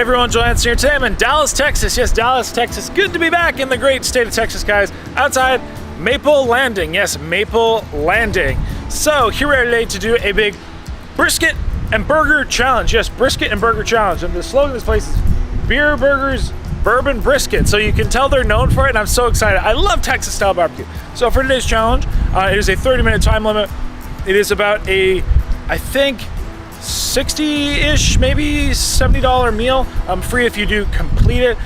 everyone, Joel Hansen here. Today I'm in Dallas, Texas. Yes, Dallas, Texas. Good to be back in the great state of Texas, guys. Outside Maple Landing. Yes, Maple Landing. So here we are today to do a big brisket and burger challenge. Yes, brisket and burger challenge. And the slogan of this place is beer, burgers, bourbon, brisket. So you can tell they're known for it, and I'm so excited. I love Texas style barbecue. So for today's challenge, it is a 30-minute time limit. It is about a, I think, 60-ish, maybe $70 meal. Free if you do complete it.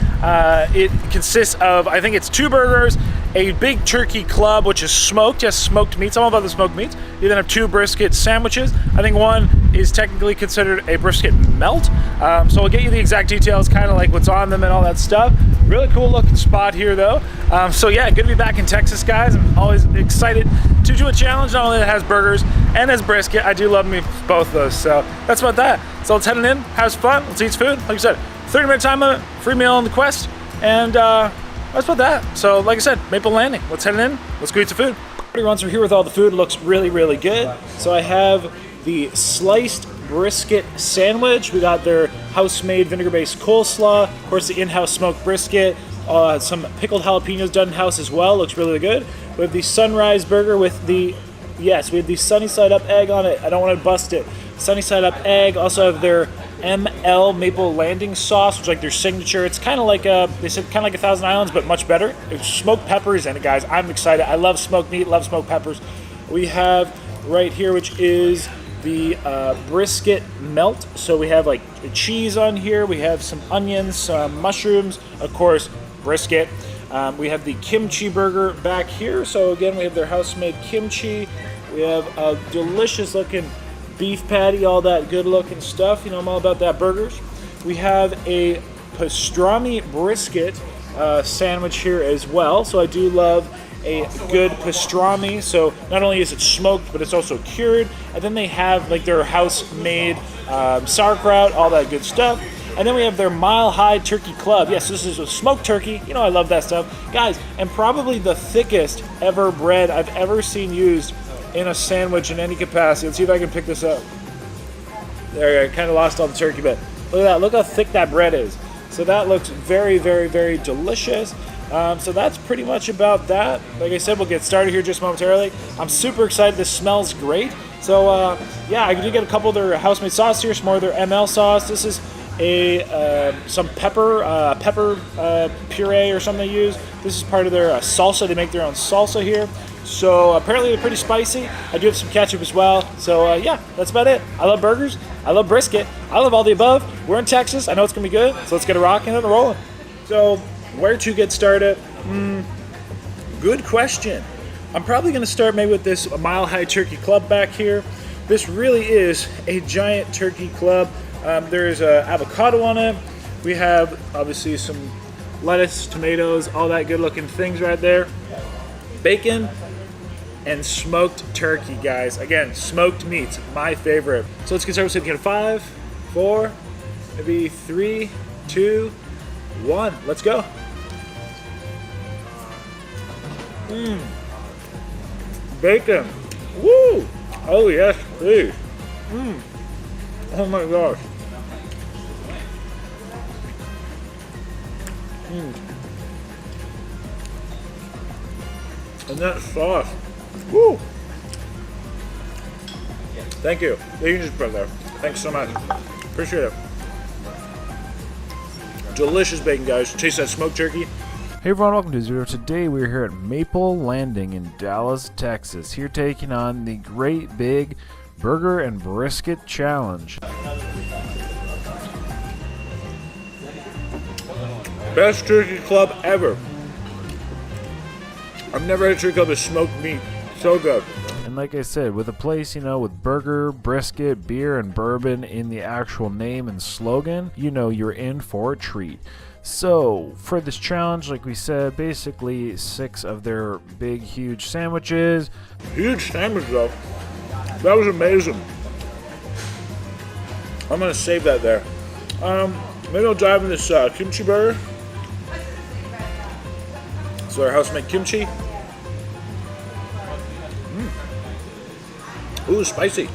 It consists of, I think it's 2 burgers, a big turkey club, which is smoked. Yes, smoked meats. I'm all about the smoked meats. You then have 2 brisket sandwiches. I think one is technically considered a brisket melt. So I'll get you the exact details, kind of like what's on them and all that stuff. Really cool looking spot here though. So yeah, good to be back in Texas, guys. I'm always excited to do a challenge, not only that has burgers and has brisket. I do love me both those. So that's about that. So let's head on in, have some fun, let's eat some food. Like I said, 30-minute time limit, free meal on the quest, and that's about that. So like I said, Maple Landing, let's head on in, let's go eat some food. Once we're here with all the food, it looks really, really good. So I have the sliced brisket sandwich. We got their house-made vinegar-based coleslaw, of course the in-house smoked brisket, some pickled jalapenos done in-house as well, looks really, really good. We have the sunrise burger with the, yes, we have the sunny side up egg on it. I don't want to bust it. Sunny side up egg. Also have their ML Maple Landing sauce, which is like their signature. It's kind of like they said kind of like a Thousand Islands, but much better. It's smoked peppers in it, guys. I'm excited. I love smoked meat, love smoked peppers. We have right here, which is the brisket melt. So we have like cheese on here. We have some onions, some mushrooms, of course, brisket. We have the kimchi burger back here. So again, we have their house-made kimchi. We have a delicious looking beef patty, all that good looking stuff. You know, I'm all about that burgers. We have a pastrami brisket sandwich here as well. So I do love a good pastrami. So not only is it smoked, but it's also cured. And then they have like their house-made sauerkraut, all that good stuff. And then we have their Mile High Turkey Club. Yes, this is a smoked turkey. You know, I love that stuff. Guys, and probably the thickest ever bread I've ever seen used in a sandwich in any capacity. Let's see if I can pick this up. There, I kind of lost all the turkey, but look at that. Look how thick that bread is. So that looks very, very, very delicious. So that's pretty much about that. Like I said, we'll get started here just momentarily. I'm super excited. This smells great. So yeah, I did get a couple of their house-made sauce here, some more of their ML sauce. This is some pepper puree or something they use. This is part of their salsa. They make their own salsa here. So apparently they're pretty spicy. I do have some ketchup as well. So yeah, that's about it. I love burgers. I love brisket. I love all the above. We're in Texas. I know it's gonna be good. So let's get it rocking and rolling. So where to get started? Good question. I'm probably gonna start maybe with this Mile High Turkey Club back here. This really is a giant turkey club. There's avocado on it. We have obviously some lettuce, tomatoes, all that good looking things right there. Bacon and smoked turkey, guys. Again, smoked meats, my favorite. So let's get started with again. 5, 4, maybe 3, 2, 1. Let's go. Bacon. Woo! Oh yes, please. Oh my gosh. And that sauce. Woo! Thank you. You can just put it there. Thanks so much. Appreciate it. Delicious bacon, guys. Taste that smoked turkey. Hey everyone, welcome to Zero. Today we're here at Maple Landing in Dallas, Texas. Here taking on the great big burger and brisket challenge. Best turkey club ever. I've never had a turkey club with smoked meat. So good. And like I said, with a place, you know, with burger, brisket, beer, and bourbon in the actual name and slogan, you know you're in for a treat. So, for this challenge, like we said, basically 6 of their big, huge sandwiches. Huge sandwich, though. That was amazing. I'm going to save that there. Maybe I'll dive in this kimchi burger. So our house-made kimchi. Ooh, spicy.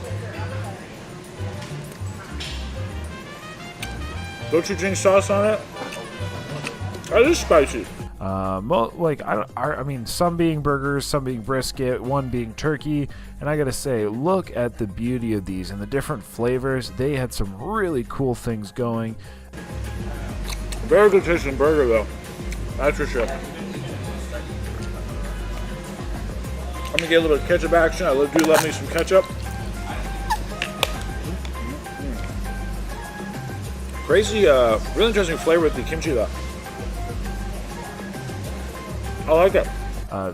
gochujang sauce on it. That is spicy. Well, like I mean, some being burgers, some being brisket, one being turkey, and I gotta say, look at the beauty of these and the different flavors. They had some really cool things going. Very good tasting burger, though. That's for sure. I'm gonna get a little bit of ketchup action. I do love me some ketchup. Crazy, really interesting flavor with the kimchi, though. I like it.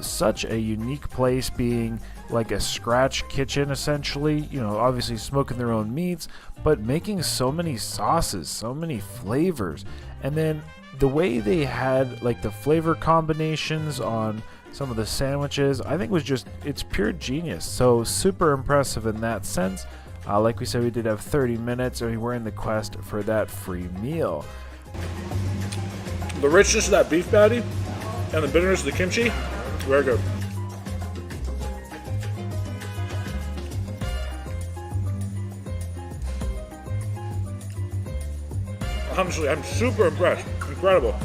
Such a unique place, being like a scratch kitchen essentially, you know, obviously smoking their own meats, but making so many sauces, so many flavors. And then the way they had like the flavor combinations on some of the sandwiches, I think was just, it's pure genius. So super impressive in that sense. Like we said, we did have 30 minutes and we were in the quest for that free meal. The richness of that beef patty and the bitterness of the kimchi, very good. Honestly, I'm super impressed. Incredible.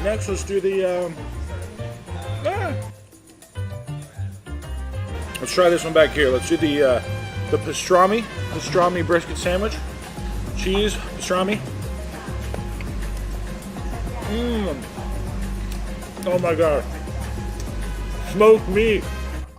Next, let's do the. Let's try this one back here. Let's do the pastrami brisket sandwich. Cheese, pastrami. Oh my god. Smoked meat.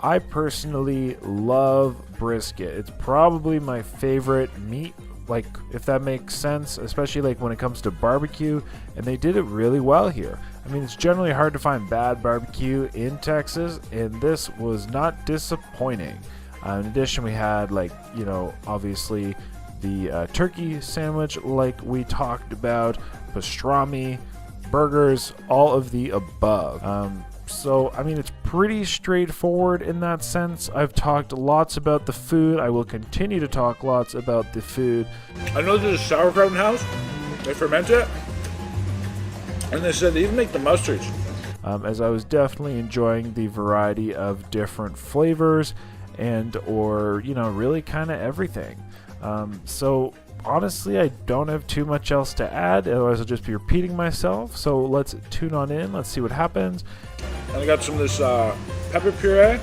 I personally love brisket. It's probably my favorite meat, like, if that makes sense, especially like when it comes to barbecue, and they did it really well here. I mean, it's generally hard to find bad barbecue in Texas, and this was not disappointing. In addition, we had, like, you know, obviously the turkey sandwich like we talked about, pastrami, burgers, all of the above. So, I mean, it's pretty straightforward in that sense. I've talked lots about the food. I will continue to talk lots about the food. I know there's a sauerkraut in the house. They ferment it. And they said they even make the mustards. As I was definitely enjoying the variety of different flavors and or, you know, really kind of everything. So honestly, I don't have too much else to add, otherwise I'll just be repeating myself. So let's tune on in. Let's see what happens. And I got some of this pepper puree.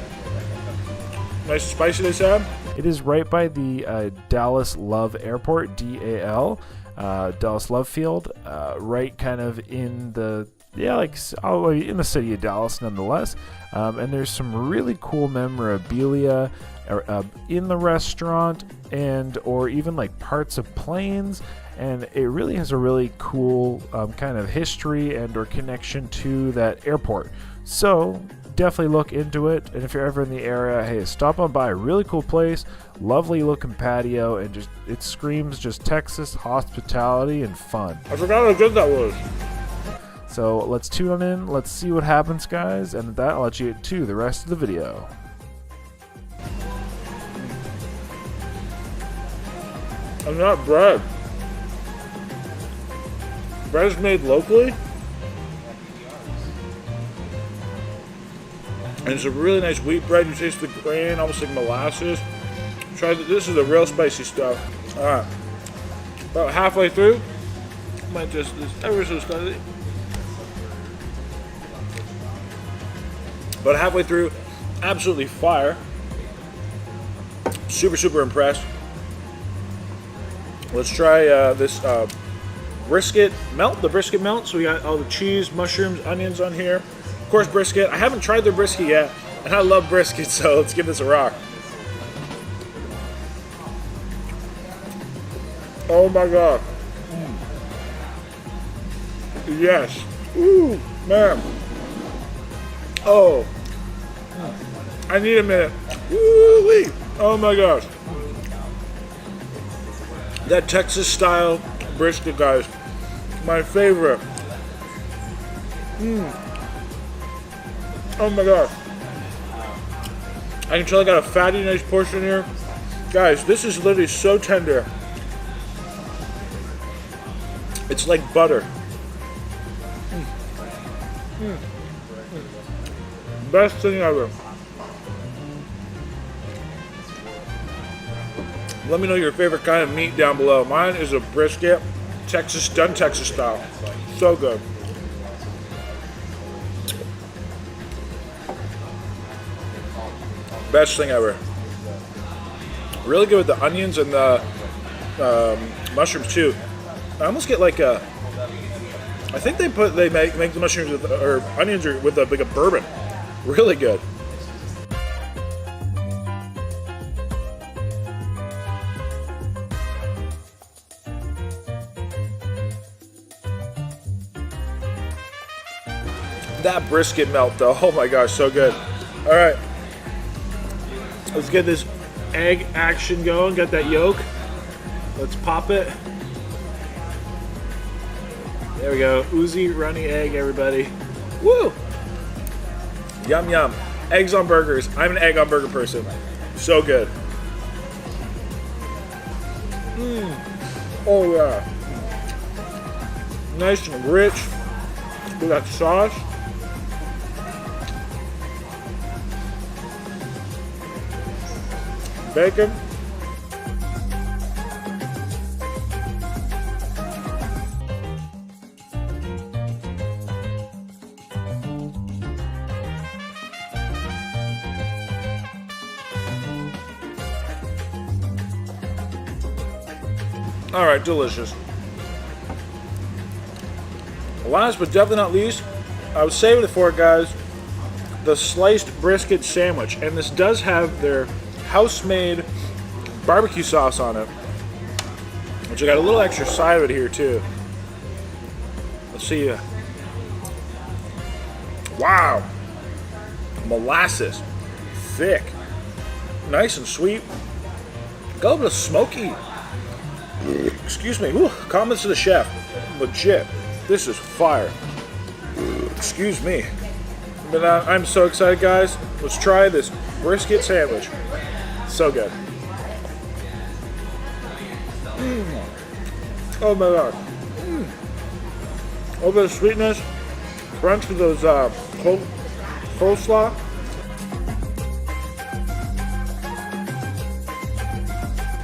Nice and spicy, they said. It is right by the Dallas Love Airport, DAL, Dallas Love Field, right kind of in the, in the city of Dallas nonetheless. And there's some really cool memorabilia in the restaurant, and or even like parts of planes, and it really has a really cool kind of history and or connection to that airport. So definitely look into it, and if you're ever in the area, hey, stop on by. A really cool place, lovely looking patio, and just it screams just Texas hospitality and fun. I forgot how good that was. So let's tune on in, let's see what happens, guys, and with that I'll let you get to the rest of the video. And not bread. Bread is made locally. And it's a really nice wheat bread. You taste the grain, almost like molasses. Try this is the real spicy stuff. Alright. About halfway through. Might just ever so slightly. About halfway through, absolutely fire. Super impressed. Let's try this brisket melt, the brisket melt. So we got all the cheese, mushrooms, onions on here. Of course, brisket. I haven't tried their brisket yet, and I love brisket, so let's give this a rock. Oh my god. Yes. Ooh, man. Oh. I need a minute. Woo-wee. Oh my gosh. That Texas style brisket, guys. My favorite. Oh my gosh. I can tell I got a fatty, nice portion here. Guys, this is literally so tender. It's like butter. Best thing ever. Let me know your favorite kind of meat down below. Mine is a brisket, done Texas style. So good. Best thing ever. Really good with the onions and the mushrooms too. I almost get like a. I think they make the mushrooms with, or onions with like a bourbon. Really good. That brisket melt though, oh my gosh, so good. All right, let's get this egg action going. Got that yolk. Let's pop it. There we go. Oozy, runny egg, everybody. Woo! Yum, yum. Eggs on burgers. I'm an egg on burger person. So good. Oh, yeah. Nice and rich. With that sauce. Bacon. All right, delicious. Last but definitely not least, I was saving it for it, guys. The sliced brisket sandwich, and this does have their house-made barbecue sauce on it, which I got a little extra side of it here too. Let's see. Wow, molasses, thick, nice and sweet. Got a little bit of smoky. Excuse me. Ooh, comments to the chef. Legit. This is fire. Excuse me. But I'm so excited, guys. Let's try this brisket sandwich. So good. Oh my god. A little bit of sweetness. Crunch with those coleslaw.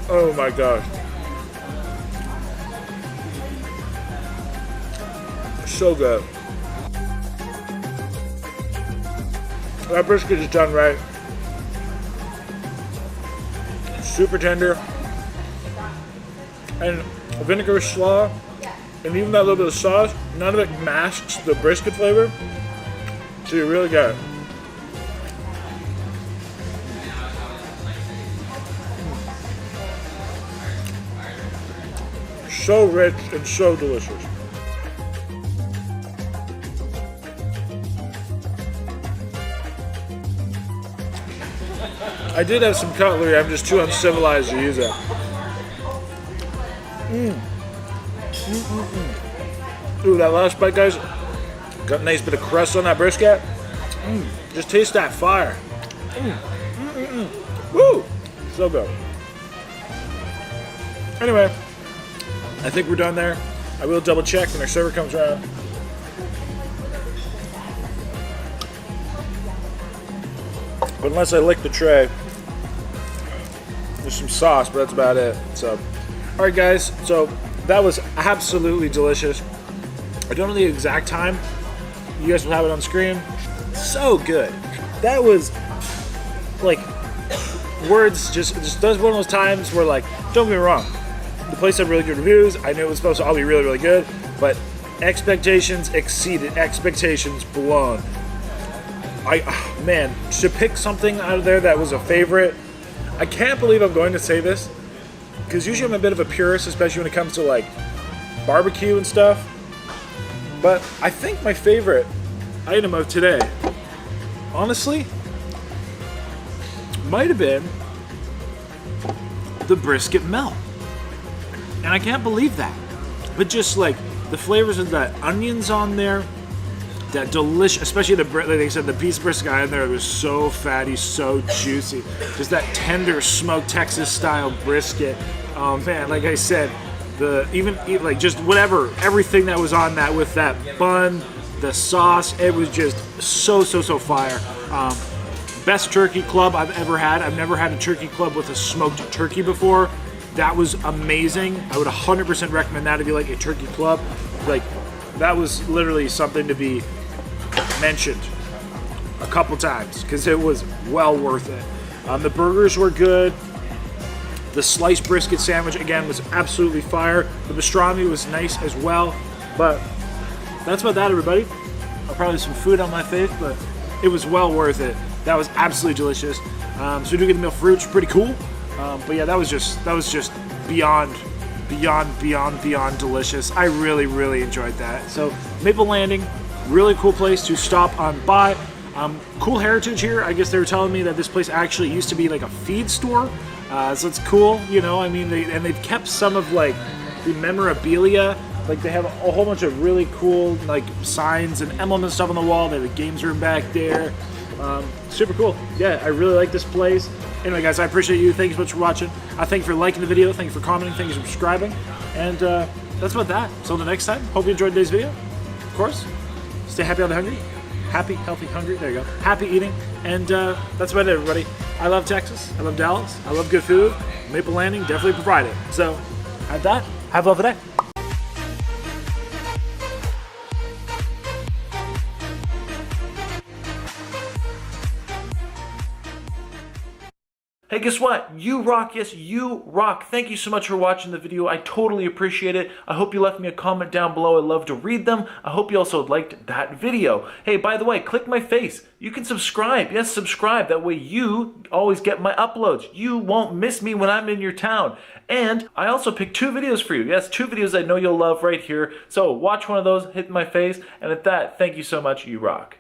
Oh my gosh. So good. That brisket is done right. Super tender. And vinegar slaw, and even that little bit of sauce, none of it masks the brisket flavor. So you really get it. So rich and so delicious. I did have some cutlery, I'm just too uncivilized to use it. Ooh, that last bite, guys. Got a nice bit of crust on that brisket. Just taste that fire. Woo! So good. Anyway, I think we're done there. I will double check when our server comes around. But unless I lick the tray, there's some sauce, but that's about it. So, all right, guys. So that was absolutely delicious. I don't know the exact time. You guys will have it on screen. So good. That was like words. Just that's one of those times where, like, don't get me wrong, the place had really good reviews. I knew it was supposed to all be really, really good, but expectations exceeded. Expectations blown. Man, to pick something out of there that was a favorite, I can't believe I'm going to say this, because usually I'm a bit of a purist, especially when it comes to like barbecue and stuff. But I think my favorite item of today, honestly, might have been the brisket melt. And I can't believe that. But just like the flavors of that onions on there, that delicious, especially like they said, the piece of brisket in there was so fatty, so juicy. Just that tender smoked Texas style brisket. Oh man, like I said, like just whatever, everything that was on that with that bun, the sauce, it was just so fire. Best turkey club I've ever had. I've never had a turkey club with a smoked turkey before. That was amazing. I would 100% recommend that if you like a turkey club. Like, that was literally something to be mentioned a couple times because it was well worth it. The burgers were good. The sliced brisket sandwich, again, was absolutely fire. The pastrami was nice as well. But that's about that, everybody. I'll probably have some food on my face, but it was well worth it. That was absolutely delicious. So we do get the meal for fruit, which is pretty cool. But yeah, that was just beyond delicious. I really, really enjoyed that. So Maple Landing, really cool place to stop on by. Cool heritage here. I guess they were telling me that this place actually used to be like a feed store. So it's cool, you know. I mean, they've kept some of like the memorabilia. Like they have a whole bunch of really cool like signs and emblems and stuff on the wall. They have a games room back there. Super cool. Yeah, I really like this place. Anyway, guys, I appreciate you. Thank you so much for watching. I thank you for liking the video. Thank you for commenting. Thank you for subscribing. And that's about that. So until next time, hope you enjoyed today's video. Of course, stay happy, healthy, hungry. Happy, healthy, hungry. There you go. Happy eating. And that's about it, everybody. I love Texas. I love Dallas. I love good food. Maple Landing definitely provide it. So, at that, have a lovely day. Hey, guess what? You rock. Yes, you rock. Thank you so much for watching the video. I totally appreciate it. I hope you left me a comment down below. I'd love to read them. I hope you also liked that video. Hey, by the way, click my face. You can subscribe. Yes, subscribe. That way you always get my uploads. You won't miss me when I'm in your town. And I also picked 2 videos for you. Yes, 2 videos I know you'll love right here. So watch one of those, hit my face. And at that, thank you so much. You rock.